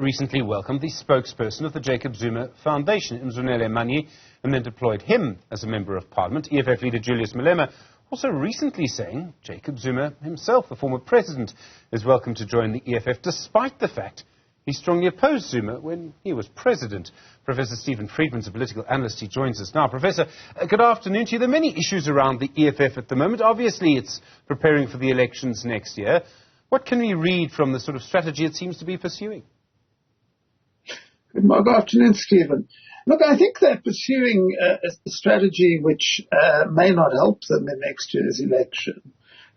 recently welcomed the spokesperson of the Jacob Zuma Foundation, Mkhwebane, and then deployed him as a member of parliament. EFF leader Julius Malema also recently saying Jacob Zuma himself, the former president, is welcome to join the EFF, despite the fact he strongly opposed Zuma when he was president. Professor Friedman is a political analyst. He joins us now. Professor, good afternoon to you. There are many issues around the EFF at the moment. Obviously, it's preparing for the elections next year. What can we read from the sort of strategy it seems to be pursuing? Good afternoon, Stephen. Look, I think they're pursuing a strategy which may not help them in next year's election.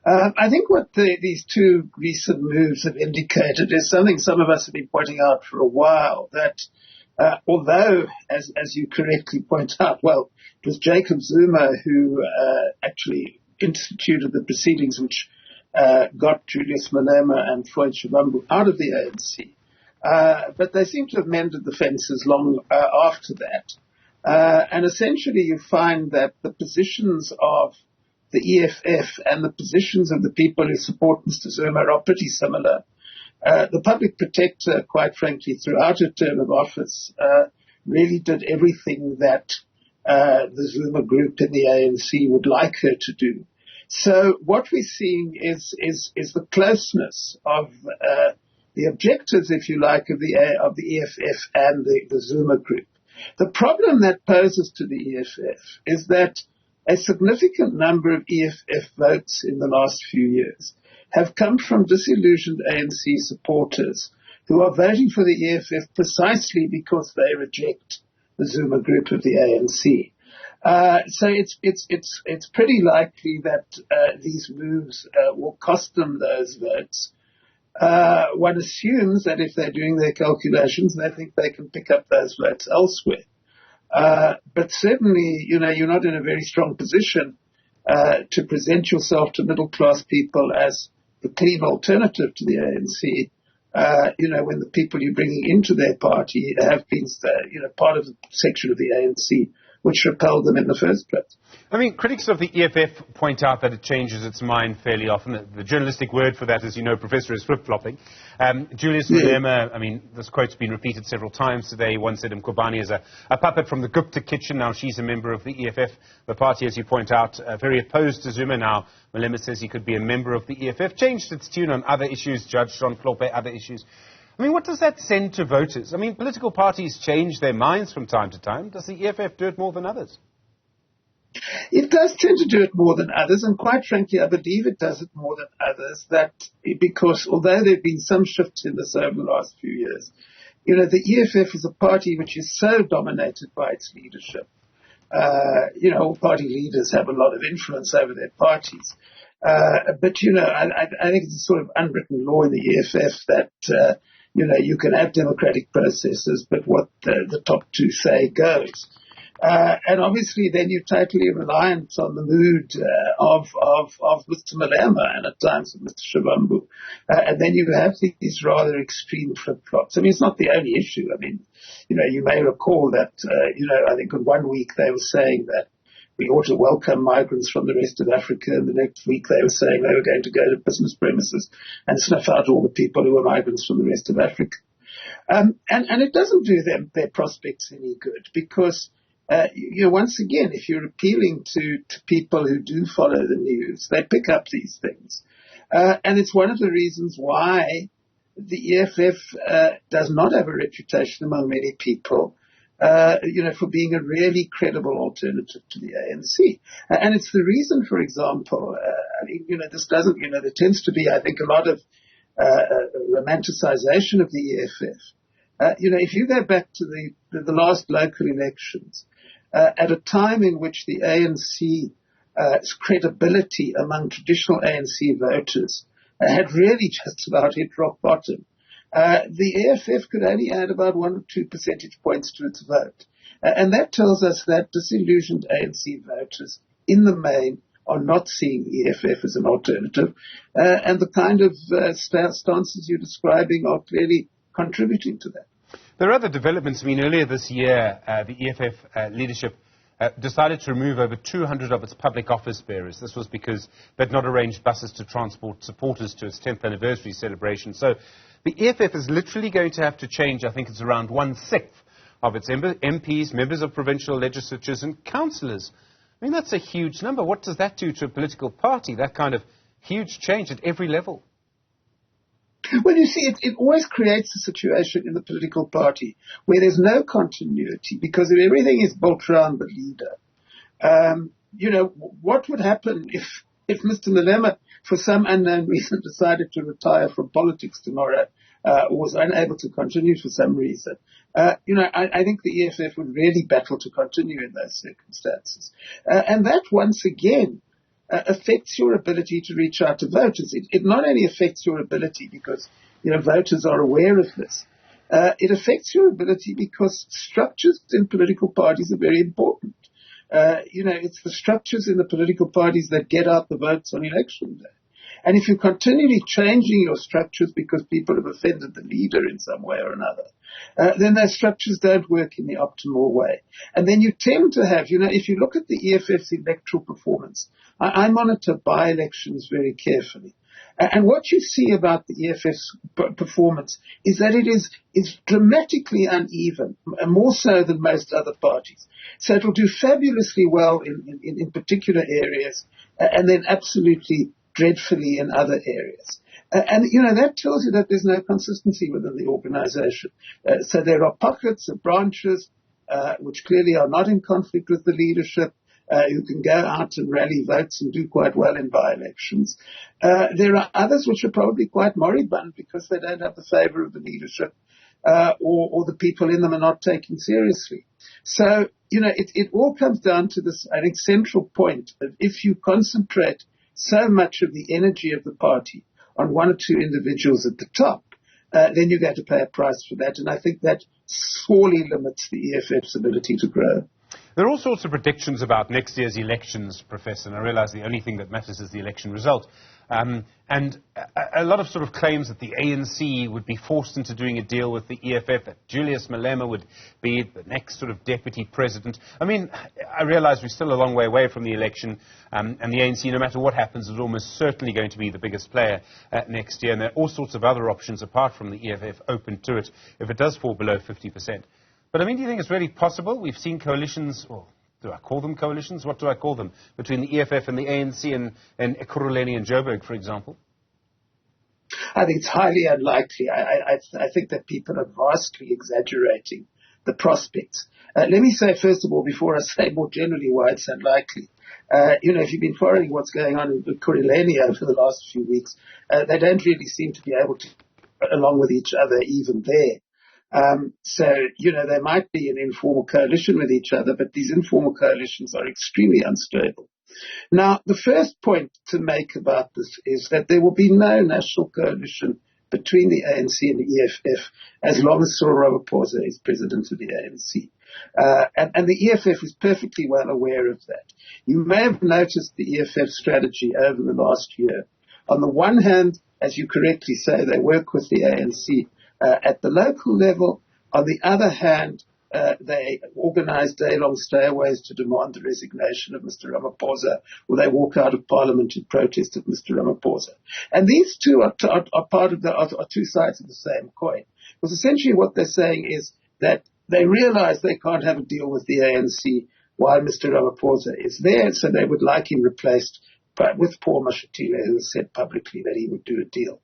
I think what these two recent moves have indicated is something some of us have been pointing out for a while, that although, as you correctly point out, well, it was Jacob Zuma who actually instituted the proceedings which got Julius Malema and Floyd Shivambu out of the ANC. But they seem to have mended the fences long after that. And essentially you find that the positions of the EFF and the positions of the people who support Mr. Zuma are pretty similar. The public protector, quite frankly, throughout her term of office, really did everything that the Zuma group in the ANC would like her to do. So what we're seeing is the closeness of the objectives, if you like, of the EFF and the Zuma group. The problem that poses to the EFF is that a significant number of EFF votes in the last few years have come from disillusioned ANC supporters who are voting for the EFF precisely because they reject the Zuma group of the ANC. So it's pretty likely that these moves will cost them those votes. One assumes that if they're doing their calculations, they think they can pick up those votes elsewhere. But certainly, you're not in a very strong position to present yourself to middle-class people as the clean alternative to the ANC, when the people you're bringing into their party have been, part of the section of the ANC which repelled them in the first place. I mean, critics of the EFF point out that it changes its mind fairly often. The journalistic word for that, as you know, Professor, is flip-flopping. Julius Malema, I mean, this quote's been repeated several times today. He once said Mkhwebane is a puppet from the Gupta kitchen. Now she's a member of the EFF. The party, as you point out, very opposed to Zuma. Now Malema says he could be a member of the EFF. Changed its tune on other issues, Judge John Klope, other issues. I mean, what does that send to voters? I mean, political parties change their minds from time to time. Does the EFF do it more than others? It does tend to do it more than others, and quite frankly, I believe it does it more than others, because although there have been some shifts in this over the last few years, the EFF is a party which is so dominated by its leadership. All party leaders have a lot of influence over their parties. But, I think it's a sort of unwritten law in the EFF that, you can have democratic processes, but what the top two say goes. And obviously then you're totally reliant on the mood of Mr. Malema and at times of Mr. Shivambu. And then you have these rather extreme flip-flops. I mean, it's not the only issue. I mean, you may recall that, I think in 1 week they were saying that we ought to welcome migrants from the rest of Africa, and the next week they were saying they were going to go to business premises and snuff out all the people who were migrants from the rest of Africa. And it doesn't do their prospects any good because, once again, if you're appealing to people who do follow the news, they pick up these things. And it's one of the reasons why the EFF does not have a reputation among many people for being a really credible alternative to the ANC. And it's the reason, for example, there tends to be, I think, a lot of romanticization of the EFF. If you go back to the last local elections, at a time in which the ANC's credibility among traditional ANC voters had really just about hit rock bottom, the EFF could only add about 1 or 2 percentage points to its vote. And that tells us that disillusioned ANC voters, in the main, are not seeing EFF as an alternative. And the kind of stances you're describing are clearly contributing to that. There are other developments. I mean, earlier this year, the EFF leadership decided to remove over 200 of its public office bearers. This was because they'd not arranged buses to transport supporters to its 10th anniversary celebration. So the EFF is literally going to have to change, I think it's around 1/6 of its MPs, members of provincial legislatures and councillors. I mean, that's a huge number. What does that do to a political party, that kind of huge change at every level? Well, you see, it always creates a situation in the political party where there's no continuity because if everything is built around the leader. What would happen if Mr. Malema, for some unknown reason, decided to retire from politics tomorrow, or was unable to continue for some reason? I think the EFF would really battle to continue in those circumstances. And that, once again, affects your ability to reach out to voters. It not only affects your ability because, voters are aware of this. It affects your ability because structures in political parties are very important. It's the structures in the political parties that get out the votes on election day. And if you're continually changing your structures because people have offended the leader in some way or another, then those structures don't work in the optimal way. And then you tend to have, if you look at the EFF's electoral performance, I monitor by-elections very carefully. And what you see about the EFF's performance is that it is dramatically uneven, more so than most other parties. So it will do fabulously well in particular areas, and then absolutely dreadfully in other areas. And that tells you that there's no consistency within the organization. So there are pockets of branches which clearly are not in conflict with the leadership, who can go out and rally votes and do quite well in by-elections. There are others which are probably quite moribund because they don't have the favor of the leadership, or the people in them are not taken seriously. So, it all comes down to this, I think, central point of if you concentrate so much of the energy of the party on one or two individuals at the top, then you're going to pay a price for that. And I think that sorely limits the EFF's ability to grow. There are all sorts of predictions about next year's elections, Professor, and I realize the only thing that matters is the election result. And a lot of sort of claims that the ANC would be forced into doing a deal with the EFF, that Julius Malema would be the next sort of deputy president. I mean, I realize we're still a long way away from the election, and the ANC, no matter what happens, is almost certainly going to be the biggest player next year, and there are all sorts of other options apart from the EFF open to it if it does fall below 50%. But I mean, do you think it's really possible? We've seen coalitions, or do I call them coalitions? What do I call them? Between the EFF and the ANC and Ekurhuleni and Joburg, for example? I think it's highly unlikely. I think that people are vastly exaggerating the prospects. Let me say, first of all, before I say more generally why it's unlikely, if you've been following what's going on in Ekurhuleni over the last few weeks, they don't really seem to be able to get along with each other even there. So, there might be an informal coalition with each other, but these informal coalitions are extremely unstable. Now, the first point to make about this is that there will be no national coalition between the ANC and the EFF as long as Cyril Ramaphosa is president of the ANC. And the EFF is perfectly well aware of that. You may have noticed the EFF strategy over the last year. On the one hand, as you correctly say, they work with the ANC at the local level. On the other hand, they organize day-long stayaways to demand the resignation of Mr. Ramaphosa, or they walk out of Parliament in protest of Mr. Ramaphosa. And these two are two sides of the same coin. Because essentially what they're saying is that they realize they can't have a deal with the ANC while Mr. Ramaphosa is there, so they would like him replaced with Paul Mashatile, who has said publicly that he would do a deal.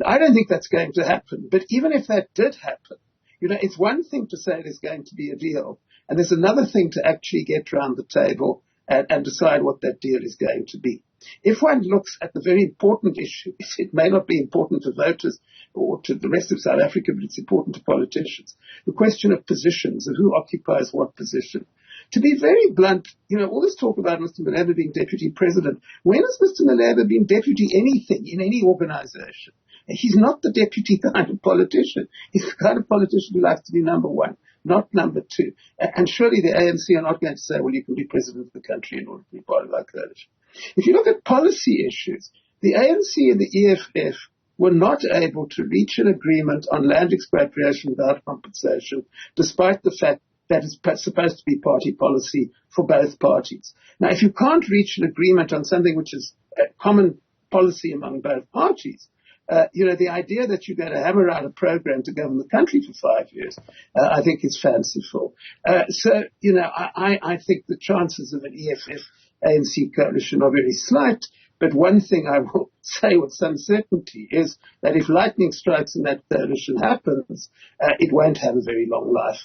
Now, I don't think that's going to happen, but even if that did happen, it's one thing to say there's going to be a deal, and there's another thing to actually get around the table and decide what that deal is going to be. If one looks at the very important issue, it may not be important to voters or to the rest of South Africa, but it's important to politicians. The question of positions, of who occupies what position. To be very blunt, all this talk about Mr. Malema being deputy president, when has Mr. Malema been deputy anything in any organization? He's not the deputy kind of politician. He's the kind of politician who likes to be number one, not number two. And surely the ANC are not going to say, well, you can be president of the country in order to be part of our coalition. If you look at policy issues, the ANC and the EFF were not able to reach an agreement on land expropriation without compensation, despite the fact that is supposed to be party policy for both parties. Now, if you can't reach an agreement on something which is a common policy among both parties, The idea that you're going to hammer out a program to govern the country for 5 years, I think is fanciful. I think the chances of an EFF-ANC coalition are very slight. But one thing I will say with some certainty is that if lightning strikes and that coalition happens, it won't have a very long life.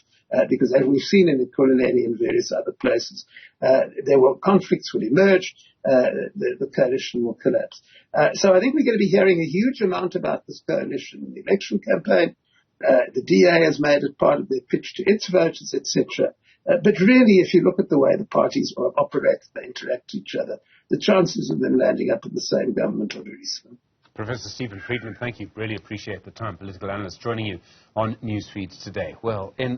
Because as we've seen in Ekurhuleni and various other places, conflicts will emerge, the coalition will collapse. So I think we're going to be hearing a huge amount about this coalition in the election campaign. The DA has made it part of their pitch to its voters, etc. But really, if you look at the way the parties operate, they interact with each other, the chances of them landing up in the same government are very slim. Professor Stephen Friedman, thank you. Really appreciate the time. Political analyst joining you on Newsfeed today. Well, in